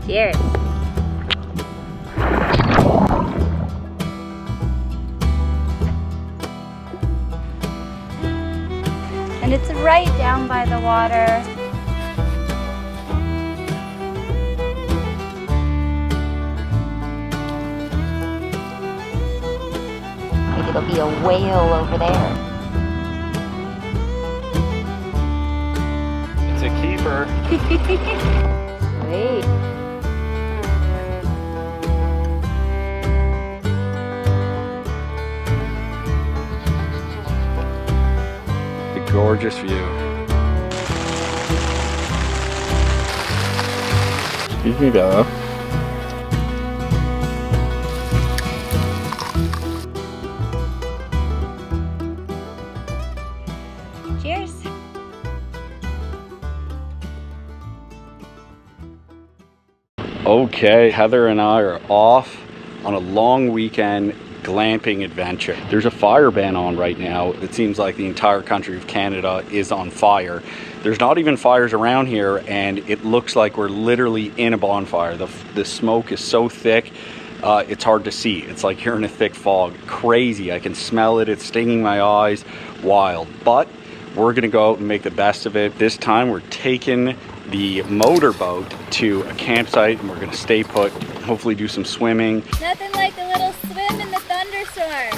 Cheers. And it's right down by the water. Maybe there'll be a whale over there. It's a keeper. Wait. Gorgeous view. You can go. Cheers. Okay, Heather and I are off on a long weekend glamping adventure. There's a fire ban on right now. It seems like the entire country of Canada is on fire. There's not even fires around here, and it looks like we're literally in a bonfire. The smoke is so thick, it's hard to see. It's like you're in a thick fog. Crazy. I can smell it. It's stinging my eyes. Wild. But we're gonna go out and make the best of it. This time we're taking the motorboat to a campsite, and we're gonna stay put, hopefully do some swimming. Nothing like a little swim in the thunderstorm.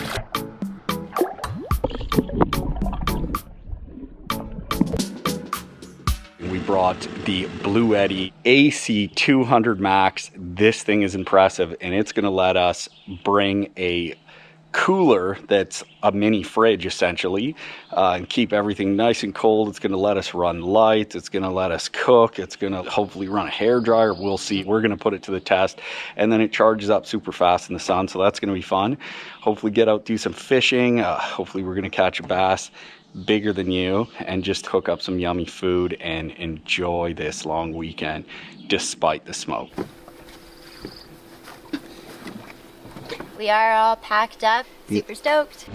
We brought the Blue Eddy AC 200 Max. This thing is impressive, and it's gonna let us bring a cooler that's a mini fridge essentially, and keep everything nice and cold. It's going to let us run lights, it's going to let us cook, it's going to hopefully run a hair dryer. We'll see. We're going to put it to the test, and then it charges up super fast in the sun, so that's going to be fun. Hopefully get out, do some fishing. Hopefully we're going to catch a bass bigger than you, and just cook up some yummy food and enjoy this long weekend despite the smoke. We are all packed up, super stoked.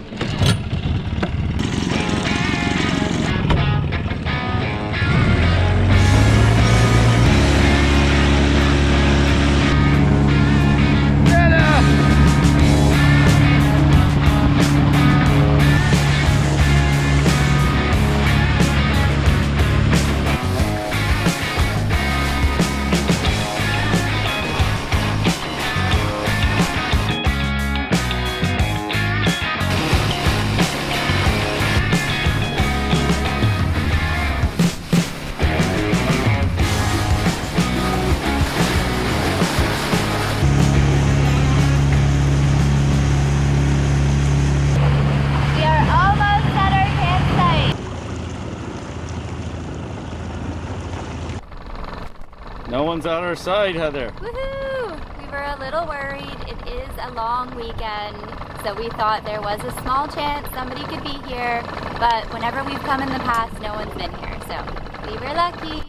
No one's on our side, Heather. Woohoo! We were a little worried. It is a long weekend, so we thought there was a small chance somebody could be here, but whenever we've come in the past, no one's been here, so we were lucky.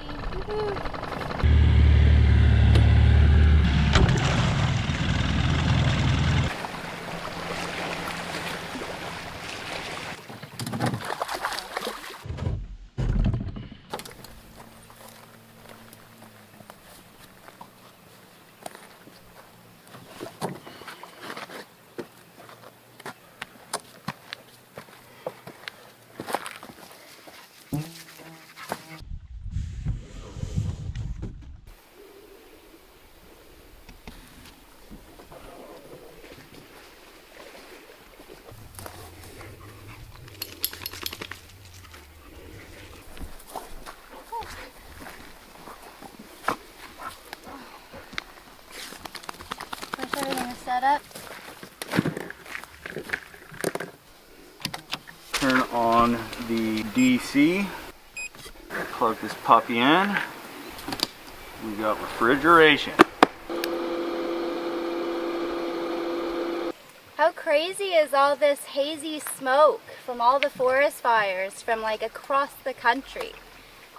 Woohoo! Set up. Turn on the DC. Plug this puppy in. We got refrigeration. How crazy is all this hazy smoke from all the forest fires from like across the country?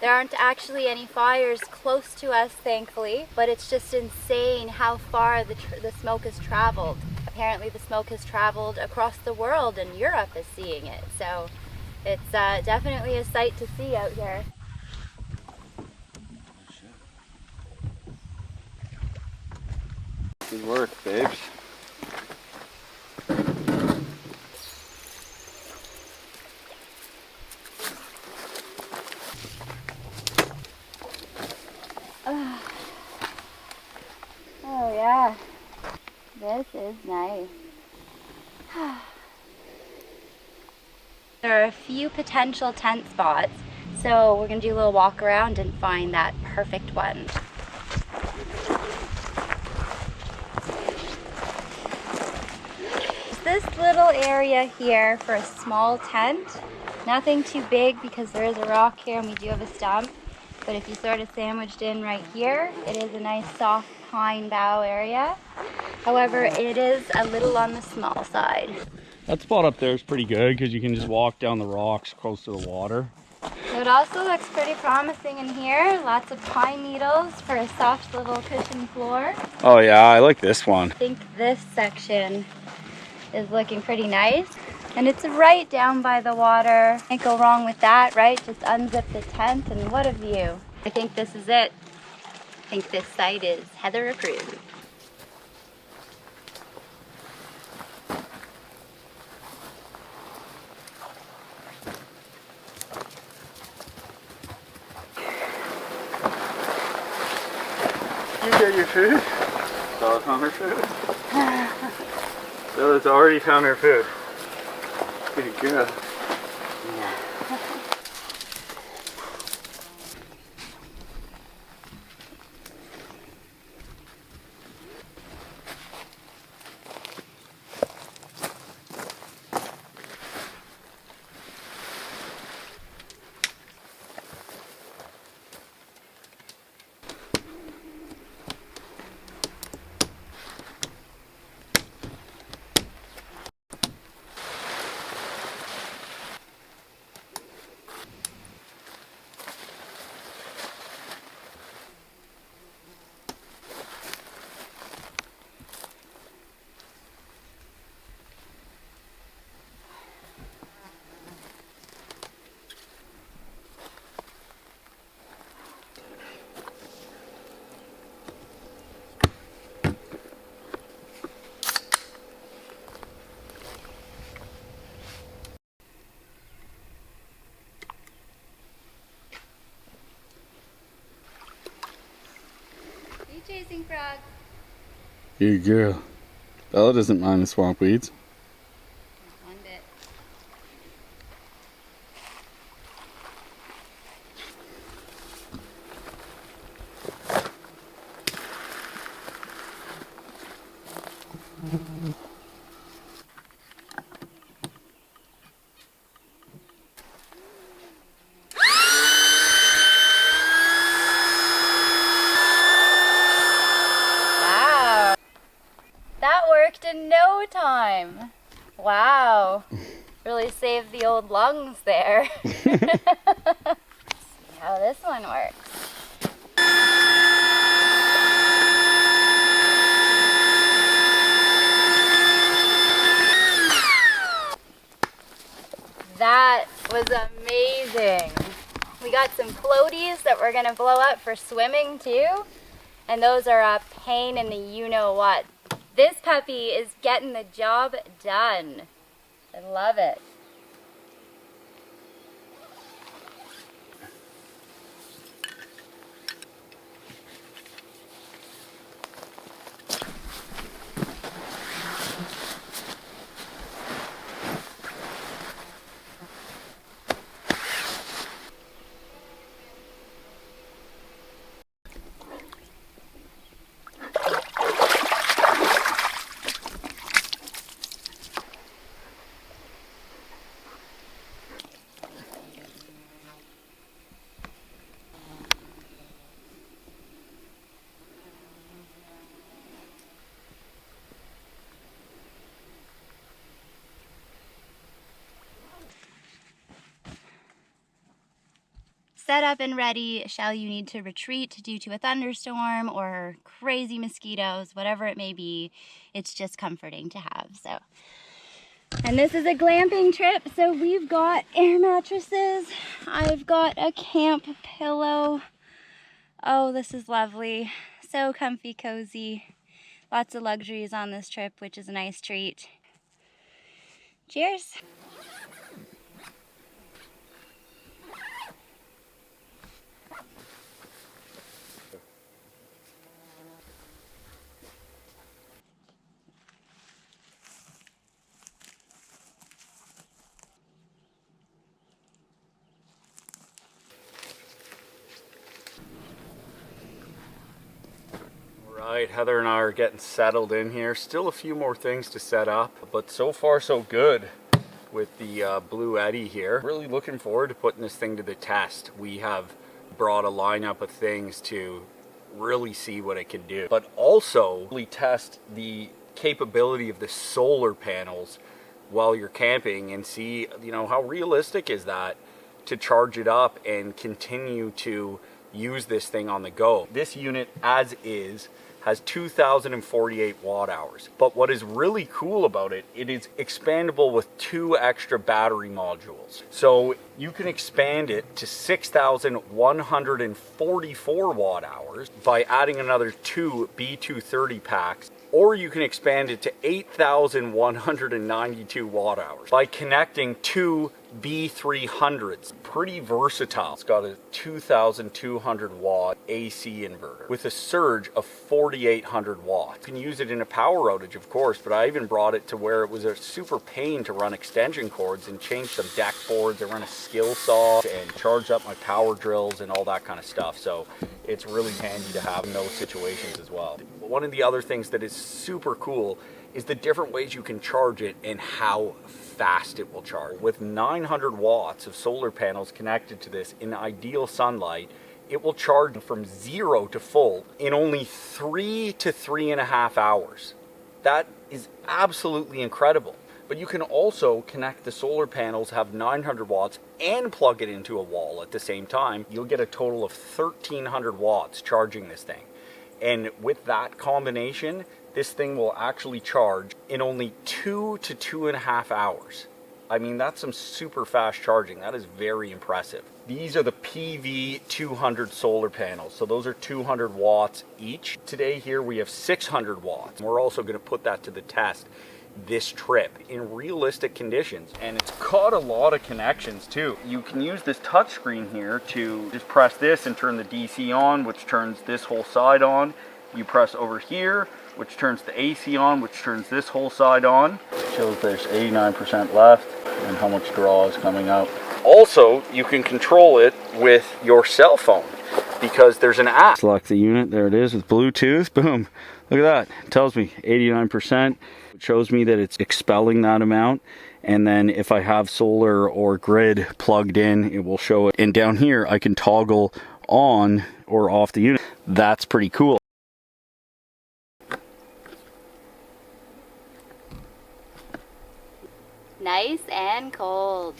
There aren't actually any fires close to us, thankfully, but it's just insane how far the smoke has traveled. Apparently the smoke has traveled across the world, and Europe is seeing it. So it's definitely a sight to see out here. Good work, babes. Oh yeah, this is nice. There are a few potential tent spots, so we're gonna do a little walk around and find that perfect one. This little area here for a small tent, nothing too big because there is a rock here and we do have a stump, but if you sort of sandwiched in right here, it is a nice soft pine bough area. However, it is a little on the small side. That spot up there is pretty good because you can just walk down the rocks close to the water. It also looks pretty promising in here. Lots of pine needles for a soft little cushion floor. Oh yeah, I like this one. I think this section is looking pretty nice. And it's right down by the water. Can't go wrong with that, right? Just unzip the tent and what a view. I think this is it. I think this site is Heather approved. You get your food? Bella found her food. Bella's already found her food. Good girl. Chasing frogs. Good girl. Bella doesn't mind the swamp weeds. One bit. That worked in no time. Wow. Really saved the old lungs there. Let's see how this one works. That was amazing. We got some floaties that we're gonna blow up for swimming too. And those are a pain in the you-know-what. This puppy is getting the job done. I love it. Set up and ready, shall you need to retreat due to a thunderstorm or crazy mosquitoes, whatever it may be, it's just comforting to have. So, and this is a glamping trip, so we've got air mattresses. I've got a camp pillow. Oh, this is lovely. So comfy, cozy. Lots of luxuries on this trip, which is a nice treat. Cheers! Right, Heather and I are getting settled in here. Still a few more things to set up, but so far so good with the Blue Eddy here. Really looking forward to putting this thing to the test. We have brought a lineup of things to really see what it can do, but also really test the capability of the solar panels while you're camping and see, you know, how realistic is that to charge it up and continue to use this thing on the go. This unit as is has 2,048 watt hours. But what is really cool about it, it is expandable with 2 extra battery modules. So you can expand it to 6,144 watt hours by adding another 2 B230 packs, or you can expand it to 8,192 watt hours by connecting 2 B300s. Pretty versatile. It's got a 2,200 watt AC inverter with a surge of 4,800 watts. You can use it in a power outage, of course, but I even brought it to where it was a super pain to run extension cords and change some deck boards and run a skill saw and charge up my power drills and all that kind of stuff. So it's really handy to have in those situations as well. One of the other things that is super cool is the different ways you can charge it and how fast it will charge. With 900 watts of solar panels connected to this in ideal sunlight, it will charge from 0 to full in only 3 to 3.5 hours. That is absolutely incredible. But you can also connect the solar panels, have 900 watts, and plug it into a wall at the same time. You'll get a total of 1,300 watts charging this thing. And with that combination, this thing will actually charge in only 2 to 2.5 hours. I mean, that's some super fast charging. That is very impressive. These are the PV200 solar panels. So those are 200 watts each. Today here we have 600 watts. We're also going to put that to the test this trip in realistic conditions, and it's got a lot of connections too. You can use this touch screen here to just press this and turn the DC on, which turns this whole side on. You press over here, which turns the AC on, which turns this whole side on. It shows there's 89% left and how much draw is coming out. Also, you can control it with your cell phone because there's an app. Select the unit, there it is with Bluetooth, boom. Look at that, it tells me 89%. It shows me that it's expelling that amount. And then if I have solar or grid plugged in, it will show it. And down here, I can toggle on or off the unit. That's pretty cool. Nice and cold.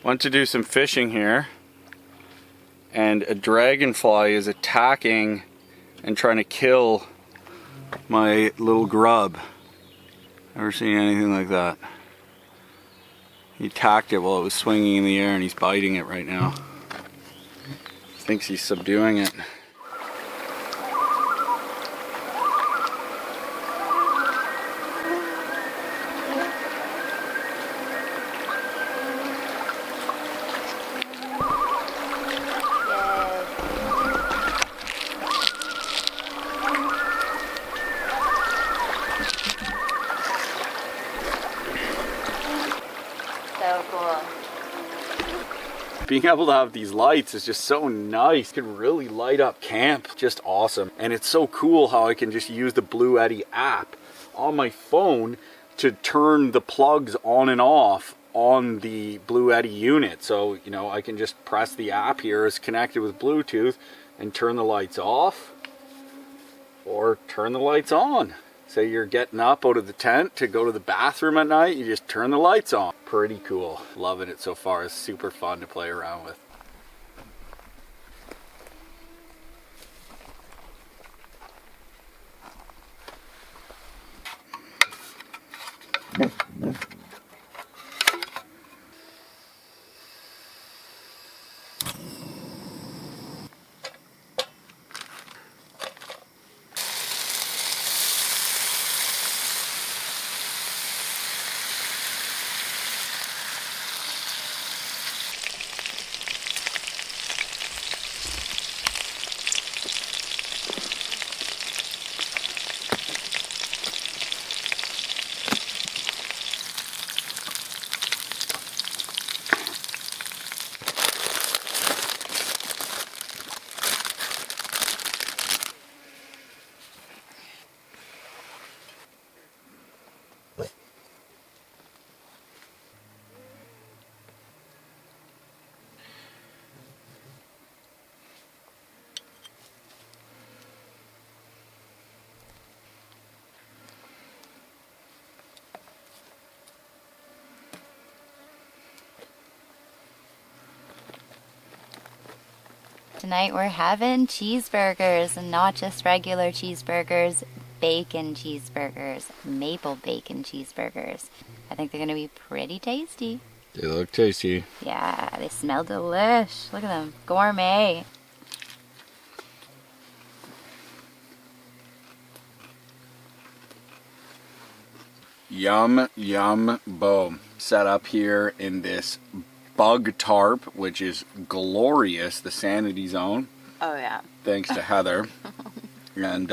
Went to do some fishing here, and a dragonfly is attacking and trying to kill my little grub. Never seen anything like that. He attacked it while it was swinging in the air, and he's biting it right now. Thinks he's subduing it. So cool. Being able to have these lights is just so nice. It can really light up camp. Just awesome. And it's so cool how I can just use the Blue Eddy app on my phone to turn the plugs on and off on the Blue Eddy unit. So, you know, I can just press the app here, it's connected with Bluetooth, and turn the lights off or turn the lights on. Say you're getting up out of the tent to go to the bathroom at night, you just turn the lights on. Pretty cool. Loving it so far. It's super fun to play around with. Tonight we're having cheeseburgers, and not just regular cheeseburgers, bacon cheeseburgers, maple bacon cheeseburgers. I think they're gonna be pretty tasty. They look tasty. Yeah, they smell delish. Look at them, gourmet. Yum, yum, boom. Set up here in this bug tarp, which is glorious, the Sanity Zone. Oh yeah. Thanks to Heather. And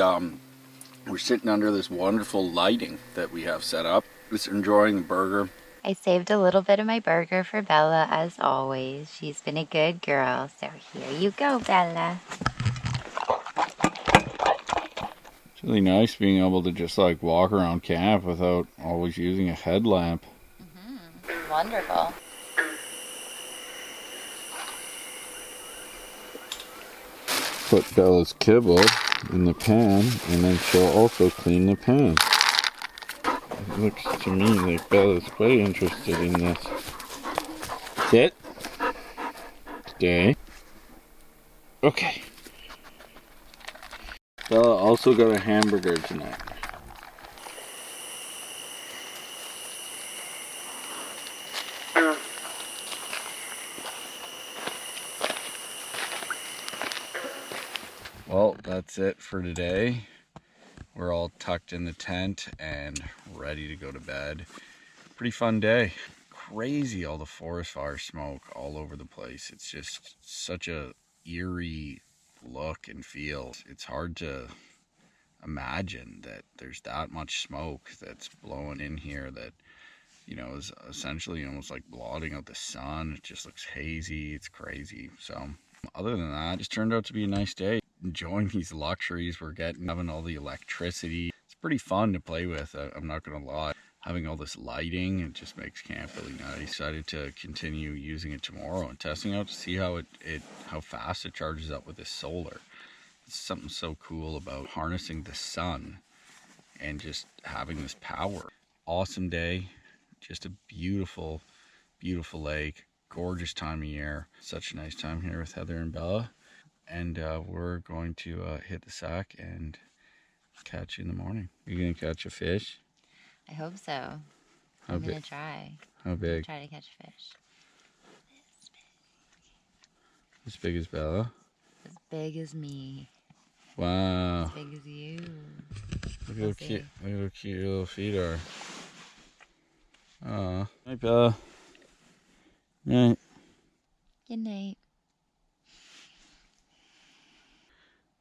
we're sitting under this wonderful lighting that we have set up. Just enjoying the burger. I saved a little bit of my burger for Bella, as always. She's been a good girl, so here you go, Bella. It's really nice being able to just like walk around camp without always using a headlamp. Mm-hmm. Wonderful. Put Bella's kibble in the pan, and then she'll also clean the pan. It looks to me like Bella's quite interested in this. Sit. Stay. Okay. Bella also got a hamburger tonight. Well, that's it for today. We're all tucked in the tent and ready to go to bed. Pretty fun day. Crazy, all the forest fire smoke all over the place. It's just such a eerie look and feel. It's hard to imagine that there's that much smoke that's blowing in here that, you know, is essentially almost like blotting out the sun. It just looks hazy. It's crazy. So other than that, it just turned out to be a nice day. Enjoying these luxuries we're getting, having all the electricity. It's pretty fun to play with, I'm not gonna lie. Having all this lighting, it just makes camp really nice. I decided to continue using it tomorrow and testing out to see how how fast it charges up with this solar. It's something so cool about harnessing the sun and just having this power. Awesome day, just a beautiful, beautiful lake. gorgeous time of year. Such a nice time here with Heather and Bella. And we're going to hit the sack and catch you in the morning. You're going to catch a fish? I hope so. How I'm big? gonna try. How big? Try to catch a fish. As big as Bella? As big as me. Wow. As big as you. Look We'll how see. cute, look how cute your little feet are. Aw. Hi, Bella. Night. Good night.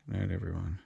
Good night, everyone.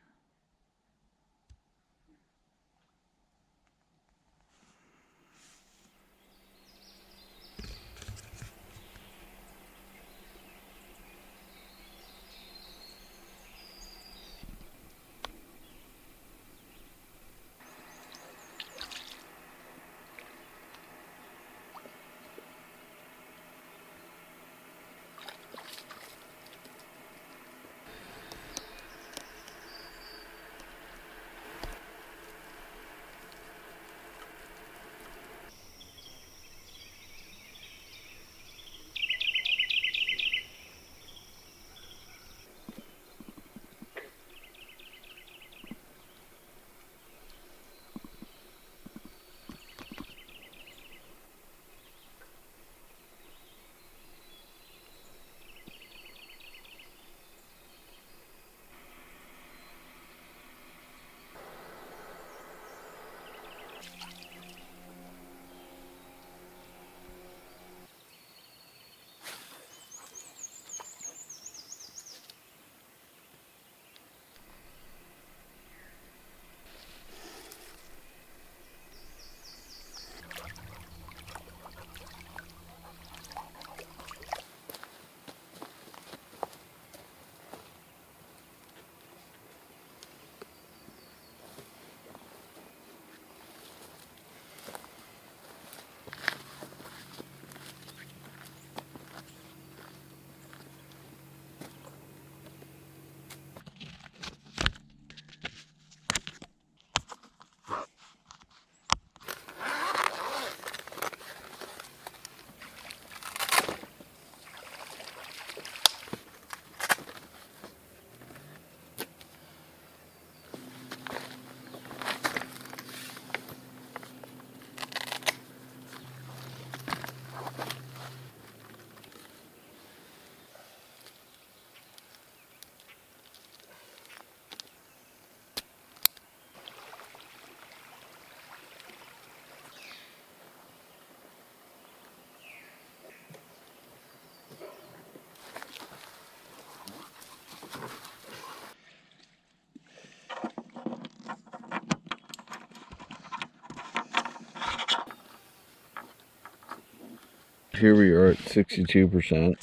Here we are at 62%.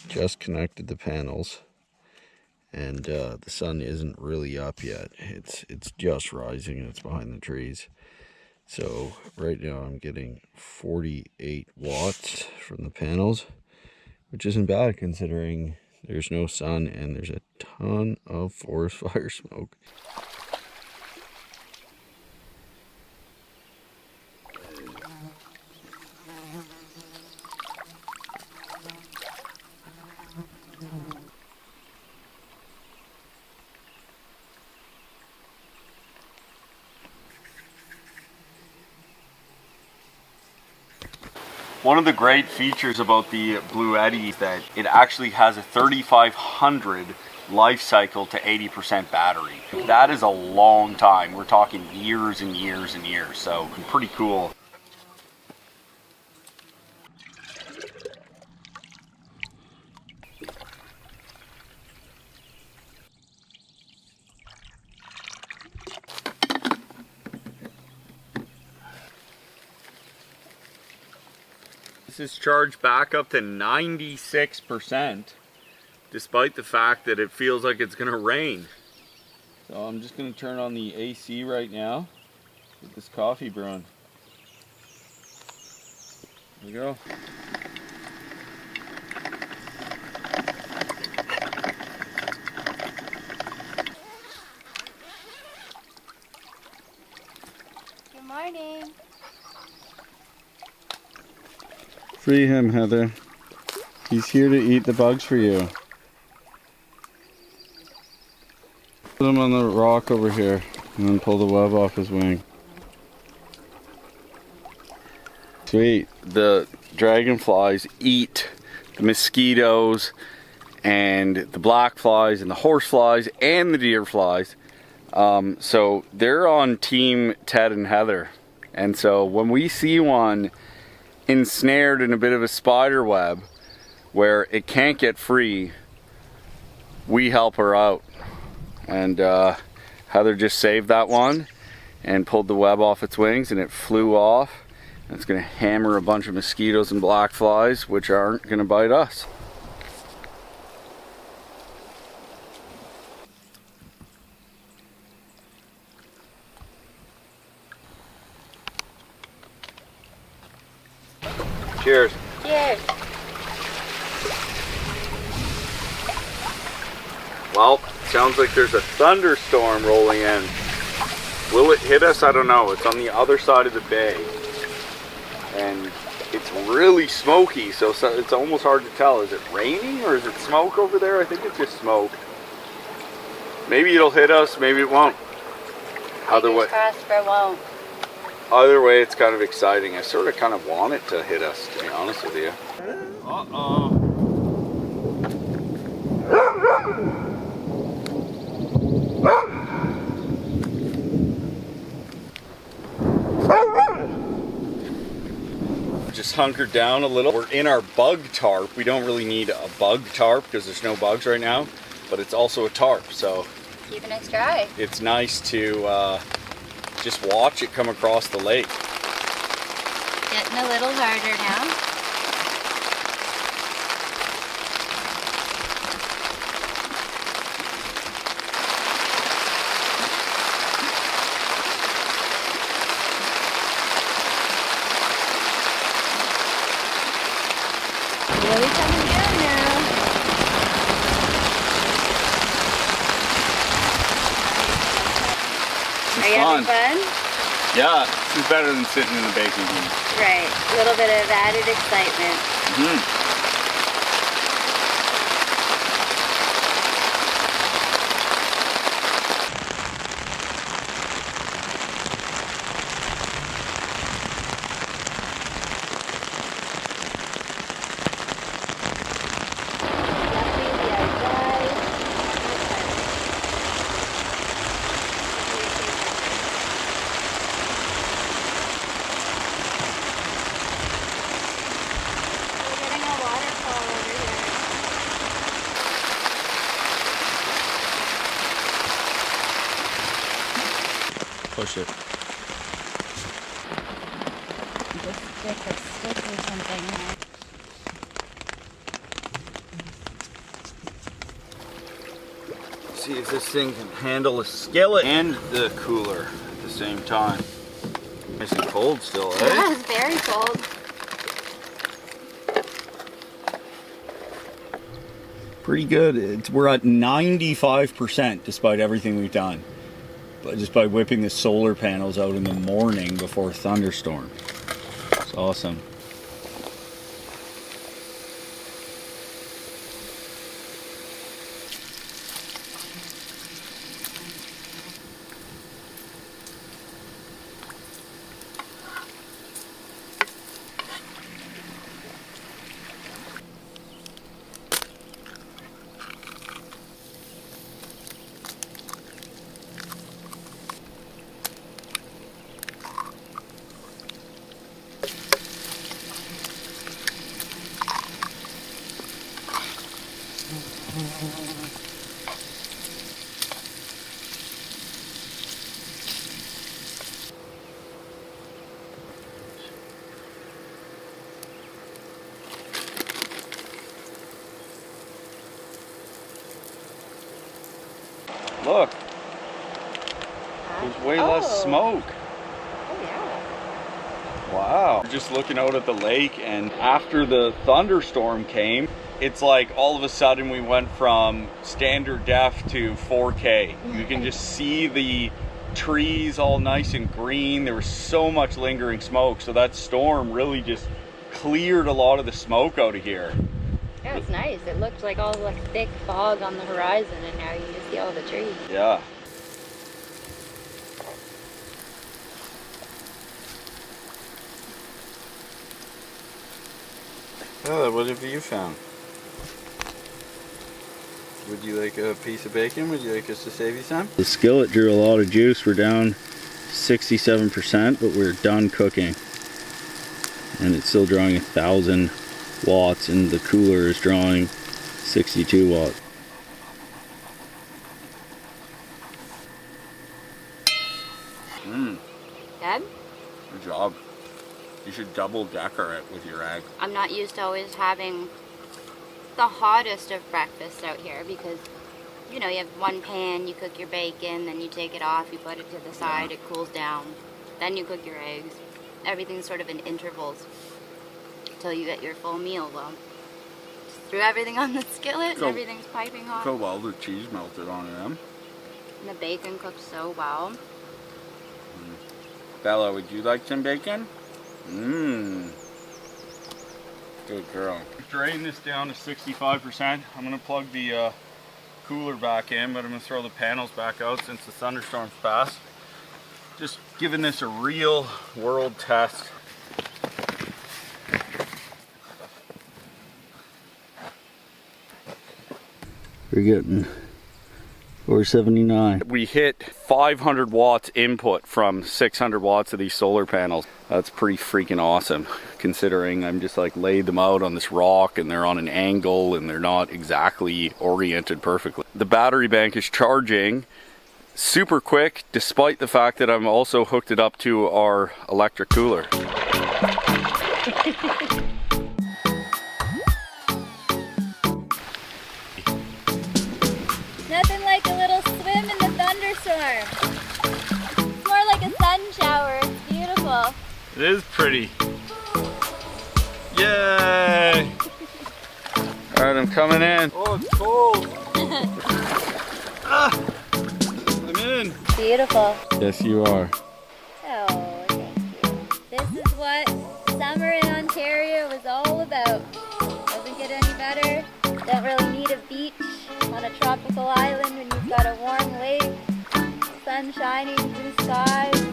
Just connected the panels, and the sun isn't really up yet. It's just rising, and it's behind the trees. So right now I'm getting 48 watts from the panels, which isn't bad considering there's no sun and there's a ton of forest fire smoke. One of the great features about the Blue Eddy is that it actually has a 3500 life cycle to 80% battery. That is a long time. We're talking years and years and years, so pretty cool. This is charged back up to 96%, despite the fact that it feels like it's gonna rain. So I'm just gonna turn on the AC right now, get this coffee brewing. There we go. Good morning. Free him, Heather. He's here to eat the bugs for you. Put him on the rock over here and then pull the web off his wing. Sweet. The dragonflies eat the mosquitoes and the black flies and the horse flies and the deer flies. So they're on team Ted and Heather. And so when we see one ensnared in a bit of a spider web where it can't get free, we help her out. And Heather just saved that one and pulled the web off its wings, and it flew off. And it's gonna hammer a bunch of mosquitoes and black flies, which aren't gonna bite us. Cheers. Cheers. Well, sounds like there's a thunderstorm rolling in. Will it hit us? I don't know. It's on the other side of the bay. And it's really smoky, so it's almost hard to tell. Is it raining or is it smoke over there? I think it's just smoke. Maybe it'll hit us, maybe it won't. Fingers crossed for it won't. Either way, it's kind of exciting. I sort of kind of want it to hit us, to be honest with you. Uh-oh. Just hunkered down a little. We're in our bug tarp. We don't really need a bug tarp because there's no bugs right now, but it's also a tarp, so Keeping us dry. it's nice to just watch it come across the lake. Getting a little harder now. Really coming down now. Are you having fun? Yeah, this is better than sitting in the baking heat. Right. A little bit of added excitement. Push it. Just stick a stick or something. See if this thing can handle a skillet and the cooler at the same time. Nice and cold still, eh? Yeah, it's very cold. Pretty good. We're at 95% despite everything we've done. But just by whipping the solar panels out in the morning before thunderstorm. It's awesome. Look, there's way less smoke. Oh yeah. Wow. We're just looking out at the lake, and after the thunderstorm came, it's like all of a sudden we went from standard def to 4K. You can just see the trees all nice and green. There was so much lingering smoke, so that storm really just cleared a lot of the smoke out of here. Yeah, it's nice. It looked like all like thick fog on the horizon, and now you just see all the trees. Yeah. Oh, what have you found? Would you like a piece of bacon? Would you like us to save you some? The skillet drew a lot of juice. We're down 67%, but we're done cooking. And it's still drawing 1,000 watts, and the cooler is drawing 62 watts. Good? Good job. You should double decker it with your egg. I'm not used to always having the hottest of breakfast out here because, you know, you have one pan, you cook your bacon, then you take it off, you put it to the side, it cools down, then you cook your eggs. Everything's sort of in intervals until you get your full meal. Well, just threw everything on the skillet and everything's piping hot. So well, the cheese melted on them. And the bacon cooked so well. Bella, would you like some bacon? Mmm. Good girl. Drain this down to 65%. I'm going to plug the cooler back in, but I'm going to throw the panels back out since the thunderstorm's passed. Just giving this a real world test. We're getting 479. We hit 500 watts input from 600 watts of these solar panels. That's pretty freaking awesome, considering I'm just like laid them out on this rock and they're on an angle and they're not exactly oriented perfectly. The battery bank is charging super quick, despite the fact that I'm also hooked it up to our electric cooler. Nothing like a little swim in the thunderstorm. It's more like a sun shower. It's beautiful. It is pretty. Yay! Alright, I'm coming in. Oh, it's cold. I'm in. Beautiful. Yes, you are. Oh, thank you. This is what summer in Ontario was all about. Doesn't get any better. Don't really need a beach on a tropical island when you've got a warm lake, sun shining, blue skies, you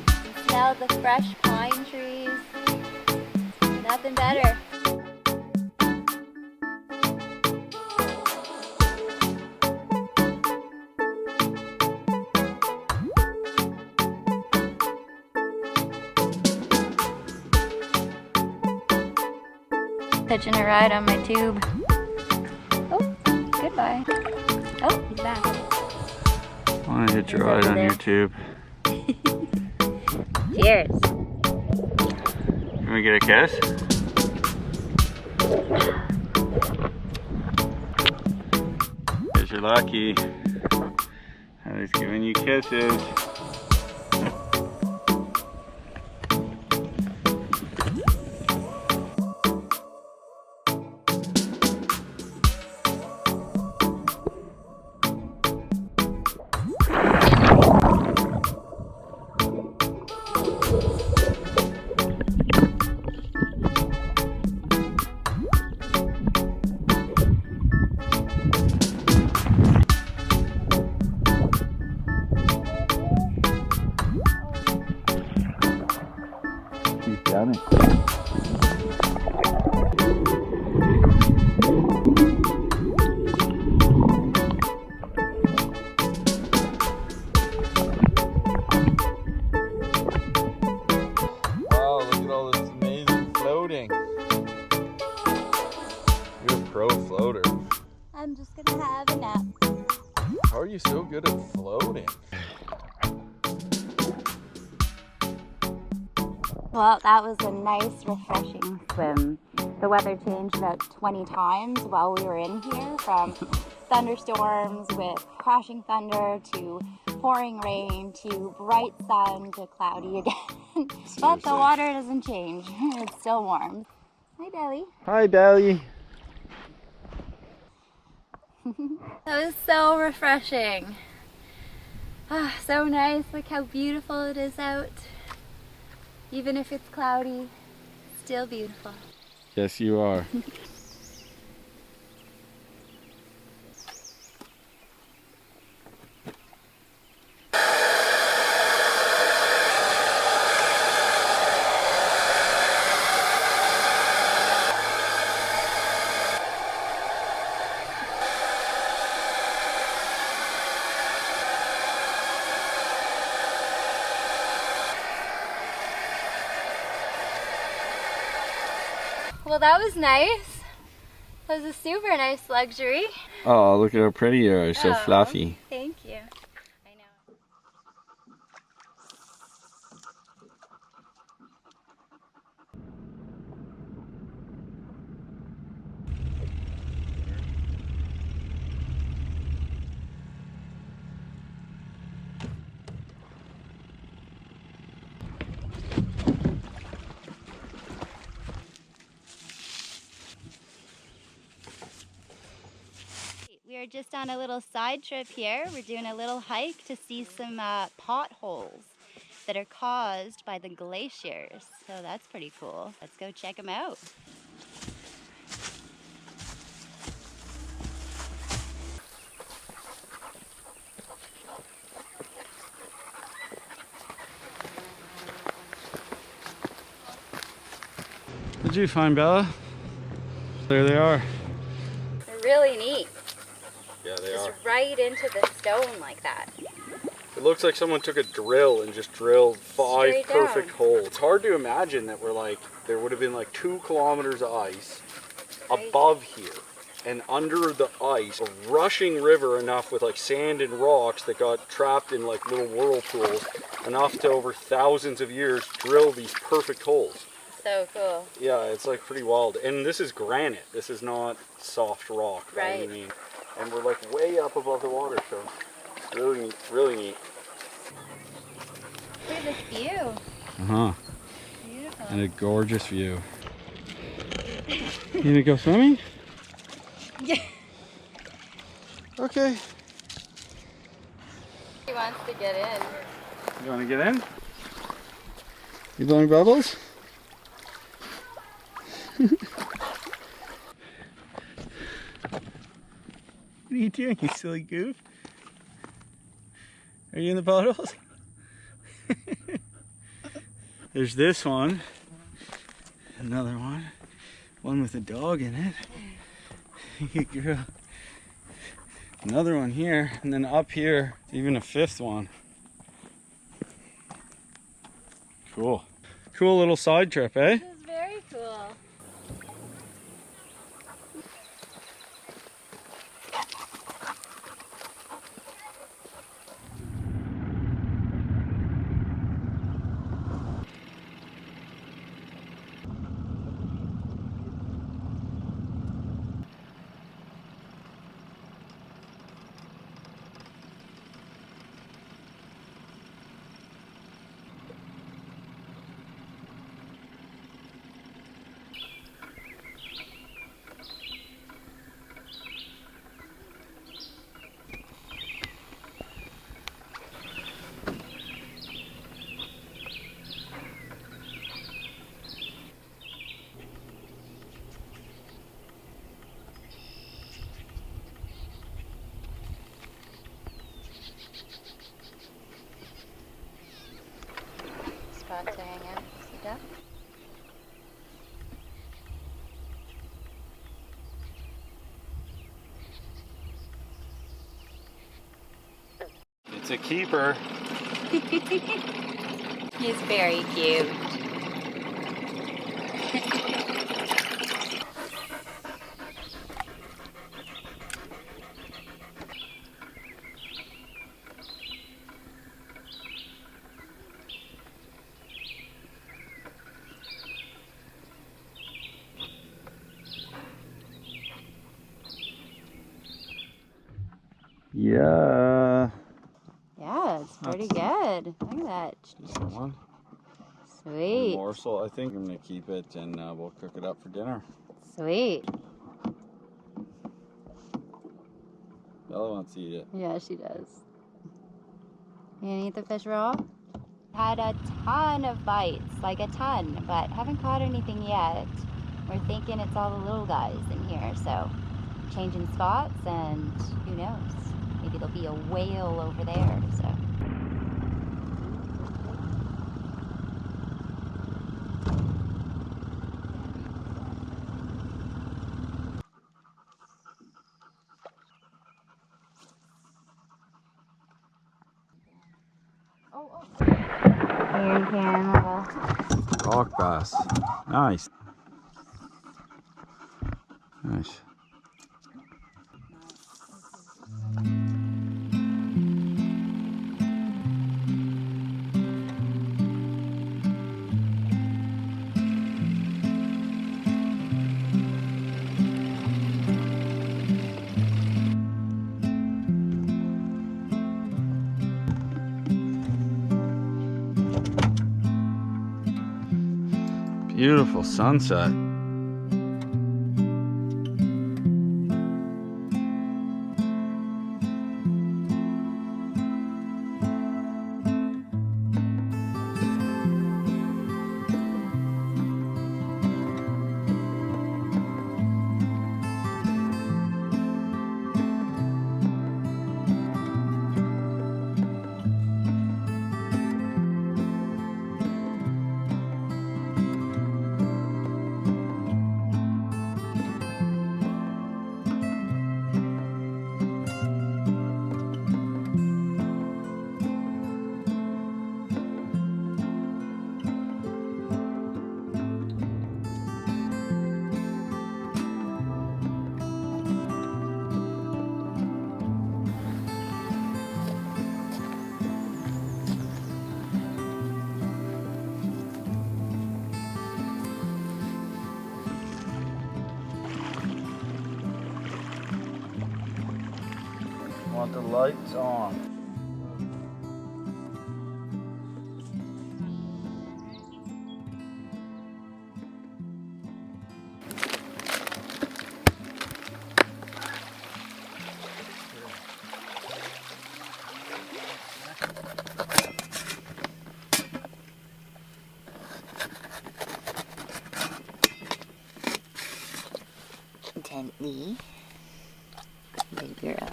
can smell the fresh pine trees. Nothing better. Pitching a ride on my tube. Oh, goodbye. Oh, he's back. I want to hit your ride on your tube. Cheers. Can we get a kiss? Because you're lucky. And he's giving you kisses. Yummy. Wow, look at all this amazing floating. You're a pro floater. I'm just gonna have a nap. How are you so good at floating? Well, that was a nice, refreshing swim. The weather changed about 20 times while we were in here, from thunderstorms with crashing thunder to pouring rain to bright sun to cloudy again. But the water doesn't change. It's still warm. Hi, Belly. Hi, Belly. That was so refreshing. Ah, so nice. Look how beautiful it is out. Even if it's cloudy, still beautiful. Yes, you are. Well, that was nice. That was a super nice luxury. Oh, look at how pretty you are, so Oh, fluffy. Thank you. I know. We are just on a little side trip here. We're doing a little hike to see some potholes that are caused by the glaciers. So that's pretty cool. Let's go check them out. What did you find, Bella? There they are. They're really neat. Yeah, they Just are. right into the stone like that. It looks like someone took a drill and just drilled 5 Straight perfect down. holes. It's hard to imagine that there would have been like 2 kilometers of ice Crazy. above here. And under the ice, a rushing river enough with like sand and rocks that got trapped in like little whirlpools, enough to over thousands of years drill these perfect holes. So cool. Yeah, it's like pretty wild. And this is granite. This is not soft rock by any Right. means. And we're like way up above the water, so it's really, really neat. Look at this view. Uh-huh. Beautiful. And a gorgeous view. You gonna go swimming? Yeah. Okay. He wants to get in. You wanna get in? You blowing bubbles? What are you doing, you silly goof? Are you in the bottles? There's this one. Another one. One with a dog in it. Good girl. Another one here. And then up here, even a 5th one. Cool. Cool little side trip, eh? This is very cool. Spot to hang out. See that? It's a keeper. He's very cute. Yeah. Yeah, it's pretty good. Look at that. Decent one. One Sweet. morsel. I think I'm gonna keep it and we'll cook it up for dinner. Sweet. Bella wants to eat it. Yeah, she does. You gonna eat the fish raw? Had a ton of bites, like a ton, but haven't caught anything yet. We're thinking it's all the little guys in here, so changing spots and who knows? Maybe there'll be a whale over there, so. Here you can have a Rock bass. Nice. Nice. Beautiful sunset. Want the lights on. Gently. Good girl.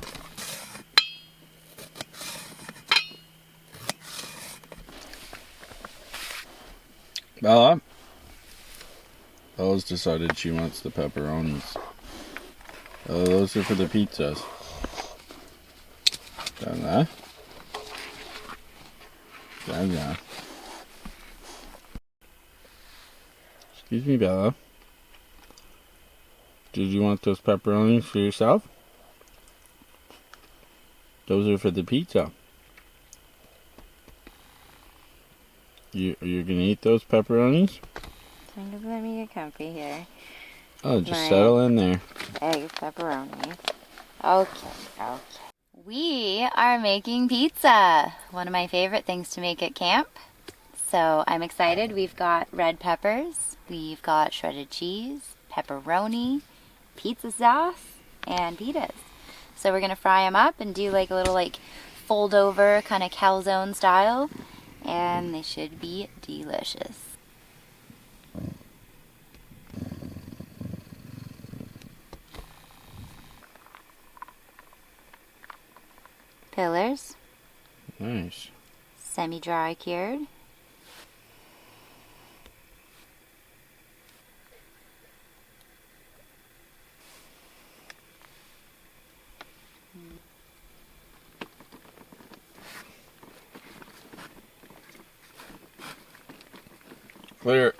Bella? Bella's decided she wants the pepperonis. Those are for the pizzas. Done that? Done that. Excuse me, Bella. Did you want those pepperonis for yourself? Those are for the pizza. You're gonna eat those pepperonis? Just let me get comfy here. Oh, just settle in there. Egg pepperoni. Okay. We are making pizza. One of my favorite things to make at camp. So I'm excited. We've got red peppers, we've got shredded cheese, pepperoni, pizza sauce, and pitas. So we're gonna fry them up and do like a little fold over kind of calzone style, and they should be delicious. Pillars. Nice. Semi-dry cured. Clear.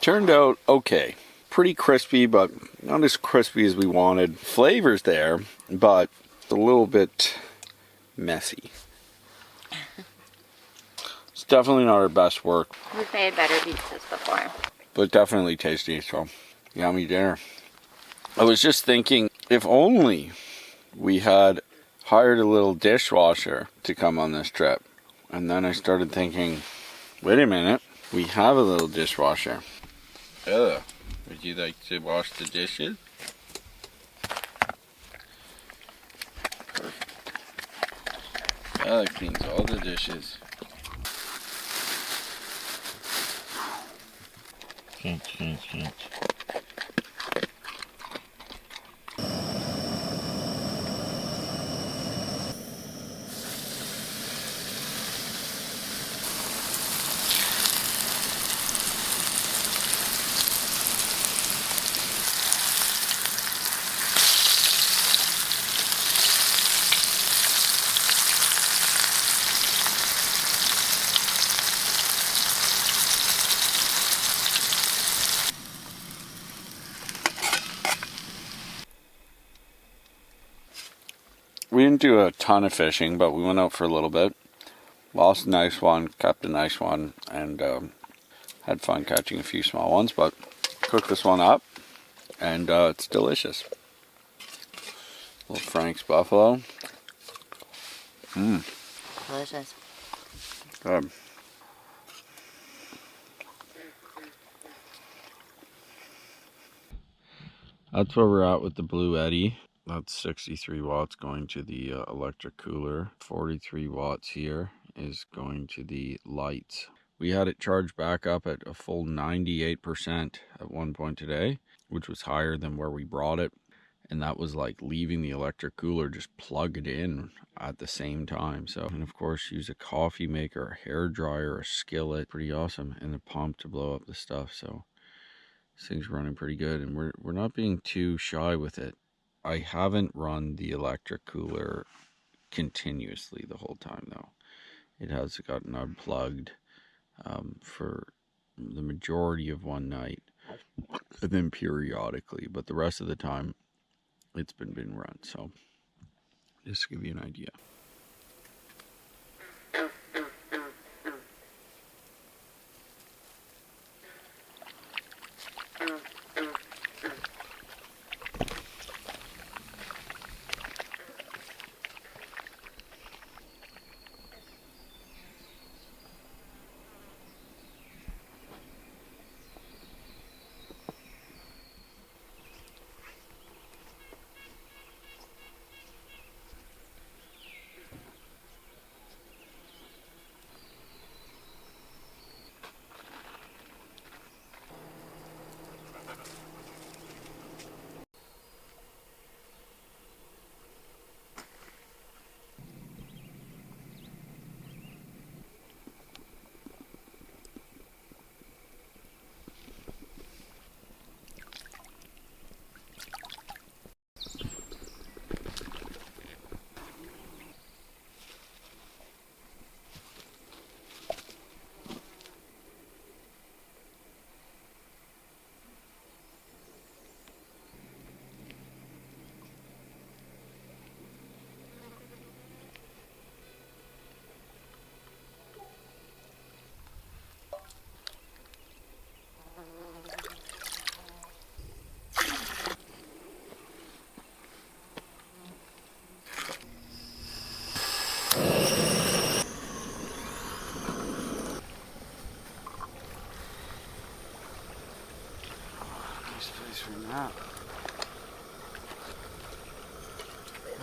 Turned out okay. Pretty crispy, but not as crispy as we wanted. Flavor's there, but a little bit messy. It's definitely not our best work. We've made better pizzas before. But definitely tasty, so yummy dinner. I was just thinking, if only we had hired a little dishwasher to come on this trip. And then I started thinking, wait a minute, we have a little dishwasher. Ella, would you like to wash the dishes? Perfect. Ella cleans all the dishes. Change. didn't do a ton of fishing, but we went out for a little bit. Lost a nice one, kept a nice one, and had fun catching a few small ones, but cooked this one up, and it's delicious. Little Frank's buffalo. Delicious. Good. That's where we're at with the Blue Eddy. That's 63 watts going to the electric cooler. 43 watts here is going to the lights. We had it charged back up at a full 98% at one point today, which was higher than where we brought it. And that was like leaving the electric cooler just plugged in at the same time. So, and of course, use a coffee maker, a hair dryer, a skillet. Pretty awesome. And a pump to blow up the stuff. So this thing's running pretty good, and we're not being too shy with it. I haven't run the electric cooler continuously the whole time though. It has gotten unplugged for the majority of one night, and then periodically, but the rest of the time it's been run. So just to give you an idea.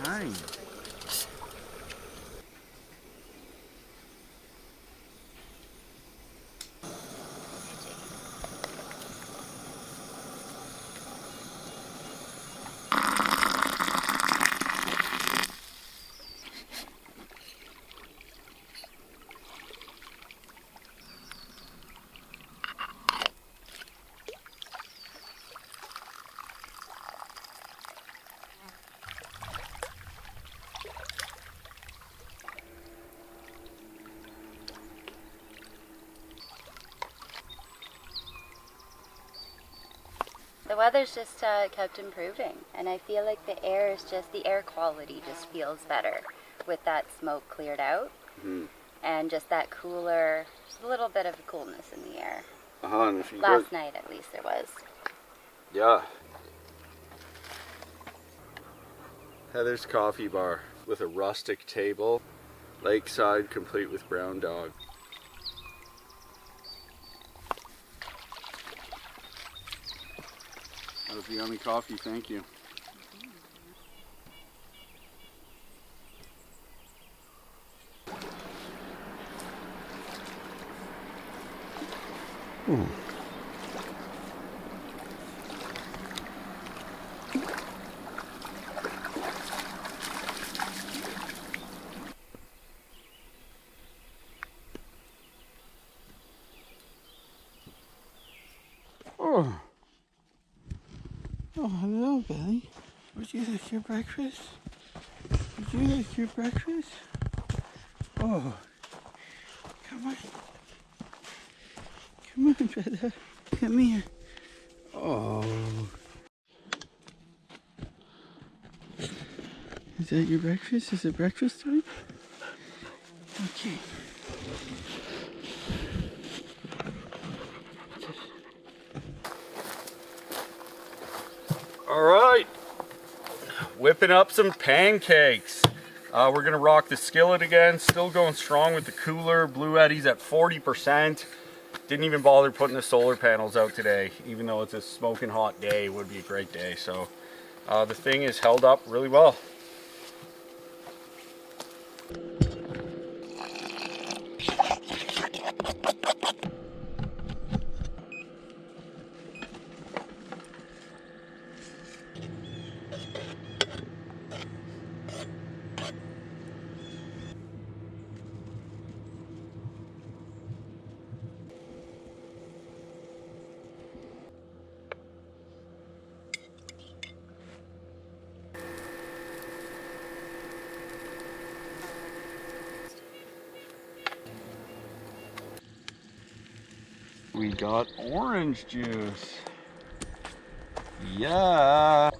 Hi. The weather's just kept improving, and I feel like the air quality just feels better with that smoke cleared out, and just that cooler, just a little bit of coolness in the air. And if you Last night at least there was. Yeah. Heather's Coffee Bar with a rustic table, lakeside, complete with brown dog. That was yummy coffee, thank you. Ooh. Oh. Oh, hello, Billy. Would you like your breakfast? Would you like your breakfast? Oh, come on. Come on, brother. Come here. Oh. Is that your breakfast? Is it breakfast time? Okay. All right, whipping up some pancakes. We're gonna rock the skillet again. Still going strong with the cooler. Blue Eddy's at 40%. Didn't even bother putting the solar panels out today, even though it's a smoking hot day. It would be a great day. So the thing is held up really well. We got orange juice. Yeah.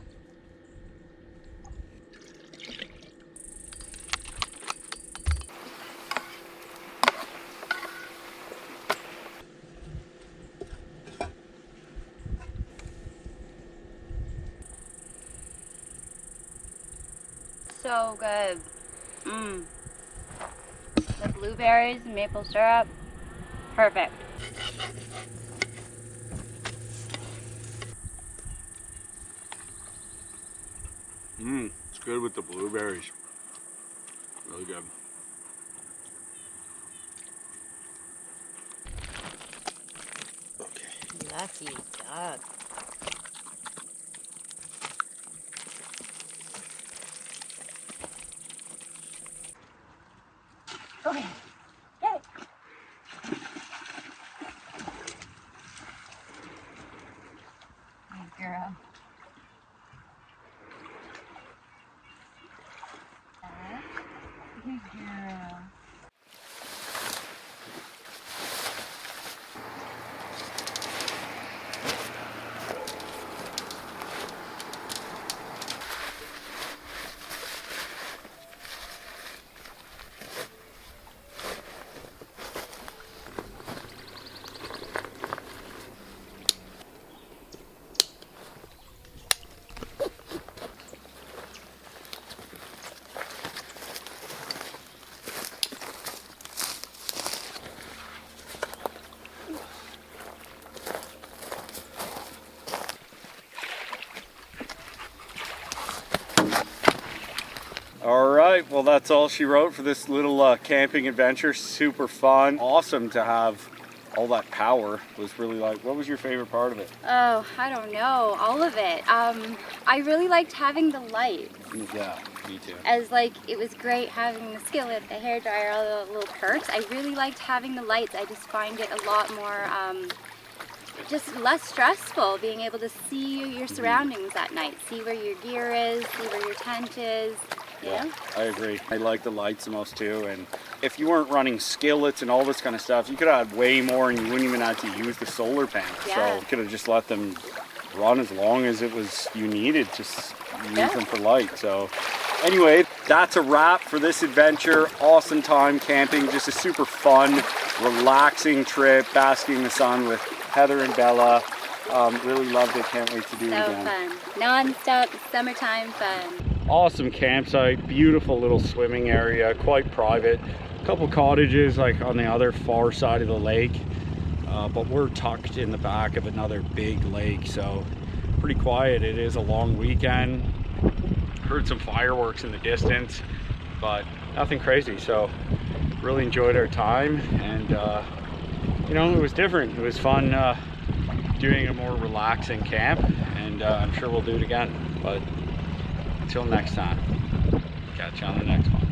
So good. Mmm. The blueberries, maple syrup, perfect. It's good with the blueberries. Really good. Okay. Lucky dog. Okay. Get it. Good girl. Good girl. All right, well that's all she wrote for this little camping adventure. Super fun. Awesome to have all that power. Was really like, what was your favorite part of it? Oh, I don't know. All of it. I really liked having the lights. Yeah, me too. As like, it was great having the skillet, the hairdryer, all the little perks. I really liked having the lights. I just find it a lot more, just less stressful being able to see your surroundings at night. See where your gear is, see where your tent is. Yeah, I agree. I like the lights the most too, and if you weren't running skillets and all this kind of stuff, you could have had way more and you wouldn't even have to use the solar panels. Yeah. So you could have just let them run as long as it was you needed, just use them for light. So anyway, that's a wrap for this adventure. Awesome time camping, just a super fun, relaxing trip, basking in the sun with Heather and Bella. Really loved it, can't wait to do it again. So fun. Non-stop summertime fun. Awesome campsite, beautiful little swimming area, quite private. A couple cottages like on the other far side of the lake, but we're tucked in the back of another big lake, so pretty quiet. It is a long weekend. Heard some fireworks in the distance, but nothing crazy. So really enjoyed our time, and you know, it was different. It was fun doing a more relaxing camp, and I'm sure we'll do it again. But until next time, catch you on the next one.